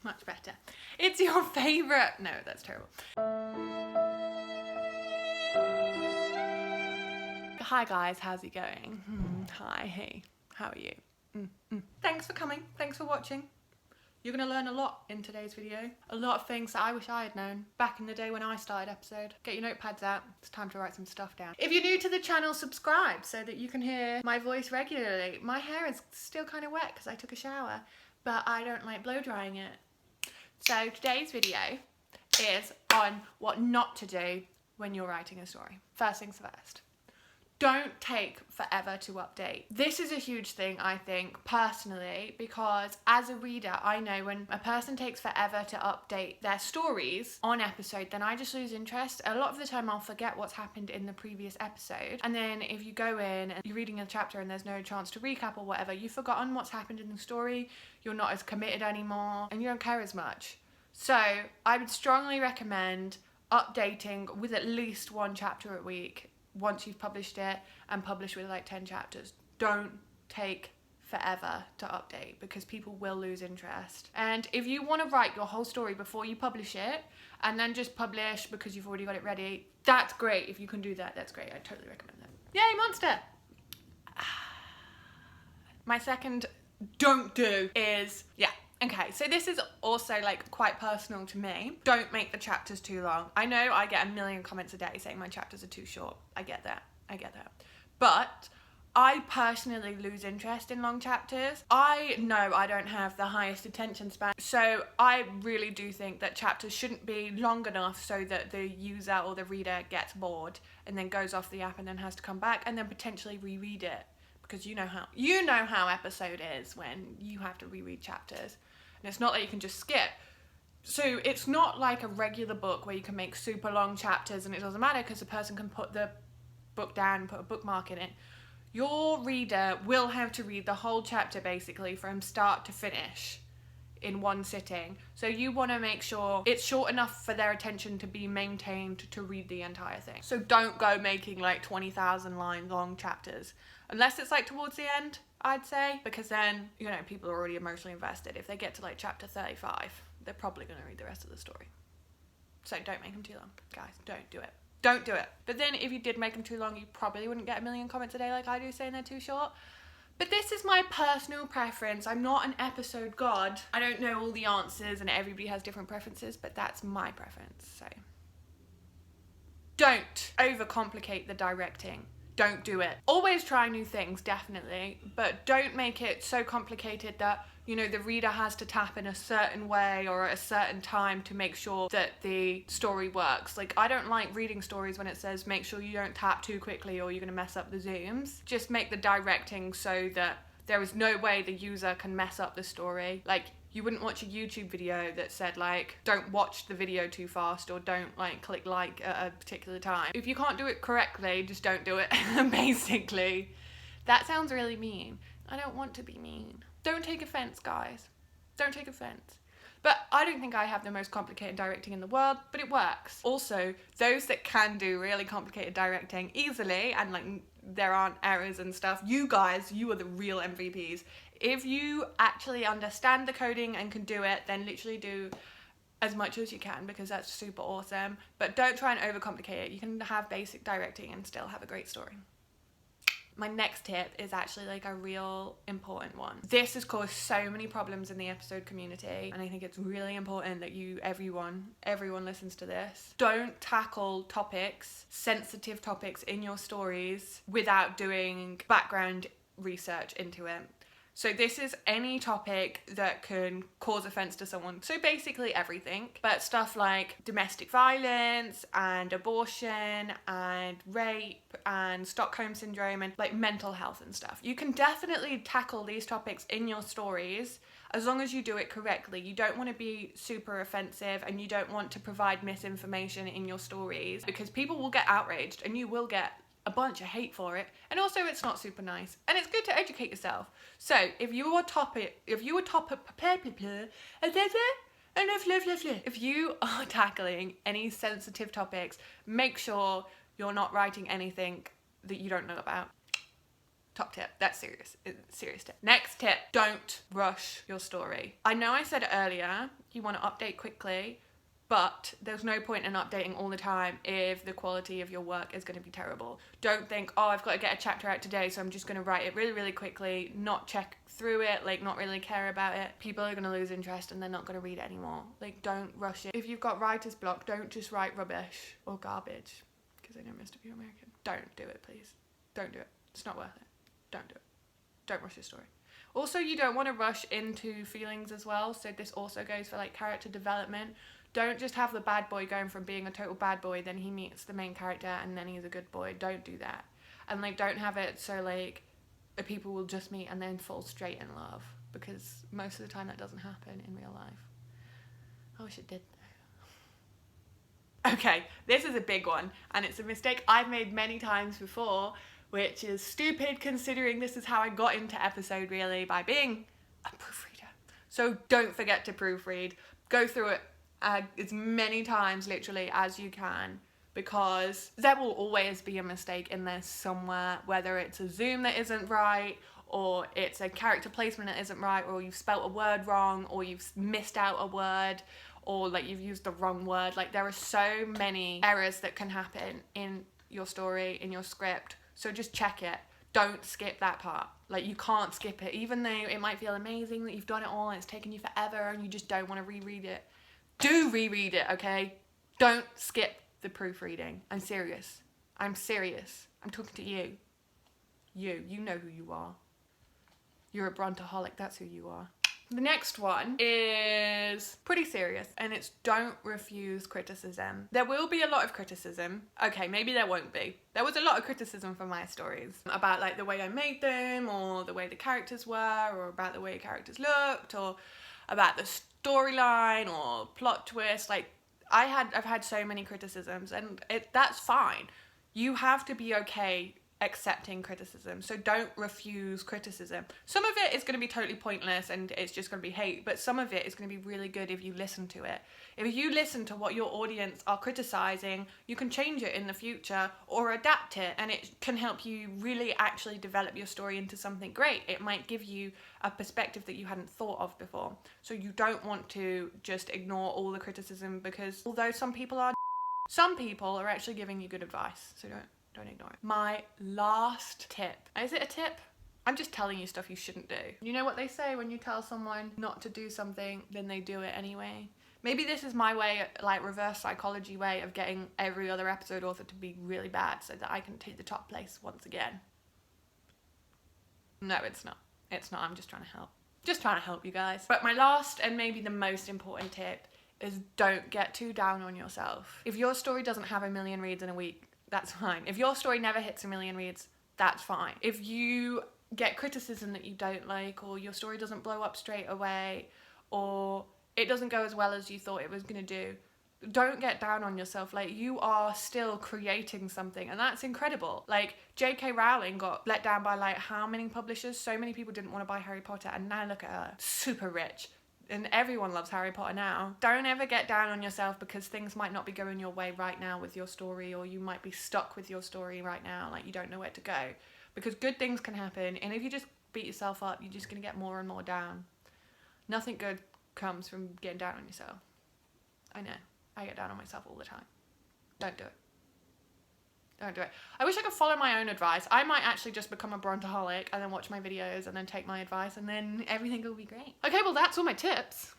much better. It's your favourite... No, that's terrible. Hi guys, how's it going? Hi, hey, how are you? Thanks for coming, thanks for watching. You're going to learn a lot in today's video. A lot of things that I wish I had known back in the day when I started episode. Get your notepads out, it's time to write some stuff down. If you're new to the channel, subscribe so that you can hear my voice regularly. My hair is still kind of wet because I took a shower, but I don't like blow drying it. So today's video is on what not to do when you're writing a story. First things first. Don't take forever to update. This is a huge thing, I think, personally, because as a reader, I know when a person takes forever to update their stories on episode, then I just lose interest. A lot of the time I'll forget what's happened in the previous episode. And then if you go in and you're reading a chapter and there's no chance to recap or whatever, you've forgotten what's happened in the story, you're not as committed anymore, and you don't care as much. So I would strongly recommend updating with at least one chapter a week once you've published it, and publish with like 10 chapters. Don't take forever to update because people will lose interest. And if you want to write your whole story before you publish it and then just publish because you've already got it ready, that's great. If you can do that, that's great. I totally recommend that. Yay, monster! My second don't do is, okay, so this is also like quite personal to me. Don't make the chapters too long. I know I get a million comments a day saying my chapters are too short. I get that. But I personally lose interest in long chapters. I know I don't have the highest attention span, so I really do think that chapters shouldn't be long enough so that the user or the reader gets bored and then goes off the app and then has to come back and then potentially reread it. Because you know how episode is when you have to reread chapters. And it's not that you can just skip. So it's not like a regular book where you can make super long chapters and it doesn't matter because the person can put the book down and put a bookmark in it. Your reader will have to read the whole chapter basically from start to finish in one sitting. So you want to make sure it's short enough for their attention to be maintained to read the entire thing. So don't go making like 20,000 line long chapters. Unless it's like towards the end, I'd say, because then, you know, people are already emotionally invested. If they get to like chapter 35, they're probably going to read the rest of the story. So don't make them too long, guys. Don't do it. Don't do it. But then if you did make them too long, you probably wouldn't get a million comments a day like I do saying they're too short. But this is my personal preference. I'm not an episode god. I don't know all the answers and everybody has different preferences, but that's my preference, so. Don't overcomplicate the directing. Don't do it. Always try new things, definitely, but don't make it so complicated that, you know, the reader has to tap in a certain way or at a certain time to make sure that the story works. Like, I don't like reading stories when it says make sure you don't tap too quickly or you're gonna mess up the zooms. Just make the directing so that there is no way the user can mess up the story. Like, you wouldn't watch a YouTube video that said like, don't watch the video too fast or don't like click like at a particular time. If you can't do it correctly, just don't do it, basically. That sounds really mean. I don't want to be mean. Don't take offense, guys. Don't take offense. But I don't think I have the most complicated directing in the world, but it works. Also, those that can do really complicated directing easily and like there aren't errors and stuff, you guys, you are the real MVPs. If you actually understand the coding and can do it, then literally do as much as you can because that's super awesome. But don't try and overcomplicate it. You can have basic directing and still have a great story. My next tip is actually like a real important one. This has caused so many problems in the episode community, and I think it's really important that everyone listens to this. Don't tackle topics, sensitive topics in your stories without doing background research into it. So this is any topic that can cause offense to someone. So basically everything, but stuff like domestic violence and abortion and rape and Stockholm syndrome and like mental health and stuff. You can definitely tackle these topics in your stories as long as you do it correctly. You don't want to be super offensive and you don't want to provide misinformation in your stories because people will get outraged and you will get a bunch of hate for it, and also it's not super nice, and it's good to educate yourself. So if you are tackling any sensitive topics, make sure you're not writing anything that you don't know about. Top tip. That's serious. Serious tip. Next tip. Don't rush your story. I know I said earlier you want to update quickly, but there's no point in updating all the time if the quality of your work is going to be terrible. Don't think, oh, I've got to get a chapter out today, so I'm just going to write it really, really quickly, not check through it, like not really care about it. People are going to lose interest and they're not going to read it anymore. Like, don't rush it. If you've got writer's block, don't just write rubbish or garbage, because I know most of you are American. Don't do it, please. Don't do it. It's not worth it. Don't do it. Don't rush your story. Also, you don't want to rush into feelings as well, so this also goes for like character development. Don't just have the bad boy going from being a total bad boy, then he meets the main character and then he's a good boy. Don't do that. And like, don't have it so like people will just meet and then fall straight in love, because most of the time that doesn't happen in real life. I wish it did though. Okay, this is a big one, and it's a mistake I've made many times before, which is stupid considering this is how I got into episode really, by being a proofreader. So don't forget to proofread. Go through it as many times literally as you can, because there will always be a mistake in there somewhere, whether it's a zoom that isn't right, or it's a character placement that isn't right, or you've spelt a word wrong, or you've missed out a word, or like you've used the wrong word. Like, there are so many errors that can happen in your story, in your script, so just check it. Don't skip that part. Like, you can't skip it, even though it might feel amazing that you've done it all and it's taken you forever and you just don't want to reread it. Do reread it, okay? Don't skip the proofreading. I'm serious. I'm serious. I'm talking to you. You know who you are. You're a Bronteaholic, that's who you are. The next one is pretty serious, and it's don't refuse criticism. There will be a lot of criticism. Okay, maybe there won't be. There was a lot of criticism for my stories about like the way I made them, or the way the characters were, or about the way characters looked, or about the storyline or plot twist. Like, I've had so many criticisms, and that's fine. You have to be okay accepting criticism, so don't refuse criticism. Some of it is going to be totally pointless and it's just going to be hate, but some of it is going to be really good if you listen to it. If you listen to what your audience are criticizing, you can change it in the future or adapt it, and it can help you really actually develop your story into something great. It might give you a perspective that you hadn't thought of before. So you don't want to just ignore all the criticism, because although some people are actually giving you good advice, so don't ignore it. My last tip. Is it a tip? I'm just telling you stuff you shouldn't do. You know what they say, when you tell someone not to do something, then they do it anyway. Maybe this is my way, like reverse psychology way of getting every other episode author to be really bad so that I can take the top place once again. No, it's not. It's not. I'm just trying to help. Just trying to help you guys. But my last and maybe the most important tip is don't get too down on yourself. If your story doesn't have 1 million reads in a week, that's fine. If your story never hits 1 million reads, that's fine. If you get criticism that you don't like, or your story doesn't blow up straight away, or it doesn't go as well as you thought it was going to do, don't get down on yourself. Like, you are still creating something, and that's incredible. Like, J.K. Rowling got let down by like how many publishers? So many people didn't want to buy Harry Potter, and now look at her, super rich. And everyone loves Harry Potter now. Don't ever get down on yourself because things might not be going your way right now with your story, or you might be stuck with your story right now, like you don't know where to go. Because good things can happen, and if you just beat yourself up, you're just going to get more and more down. Nothing good comes from getting down on yourself. I know. I get down on myself all the time. Don't do it. Don't do it. I wish I could follow my own advice. I might actually just become a Bronteaholic and then watch my videos and then take my advice, and then everything will be great. Okay, well, that's all my tips.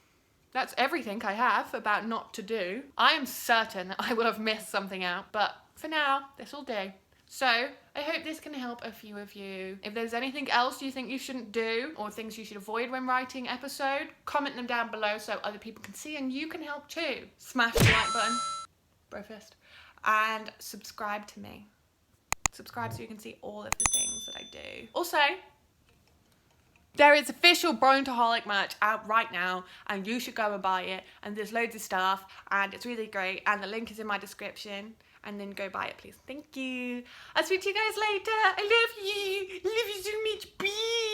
That's everything I have about not to do. I am certain that I will have missed something out, but for now, this will do. So I hope this can help a few of you. If there's anything else you think you shouldn't do, or things you should avoid when writing episode, comment them down below so other people can see and you can help too. Smash the like button, bro fist, and subscribe to me. Subscribe so you can see all of the things that I do. Also, there is official Bronteaholic merch out right now, and you should go and buy it. And there's loads of stuff, and it's really great. And the link is in my description. And then go buy it, please. Thank you. I'll speak to you guys later. I love you. I love you so much. Bye.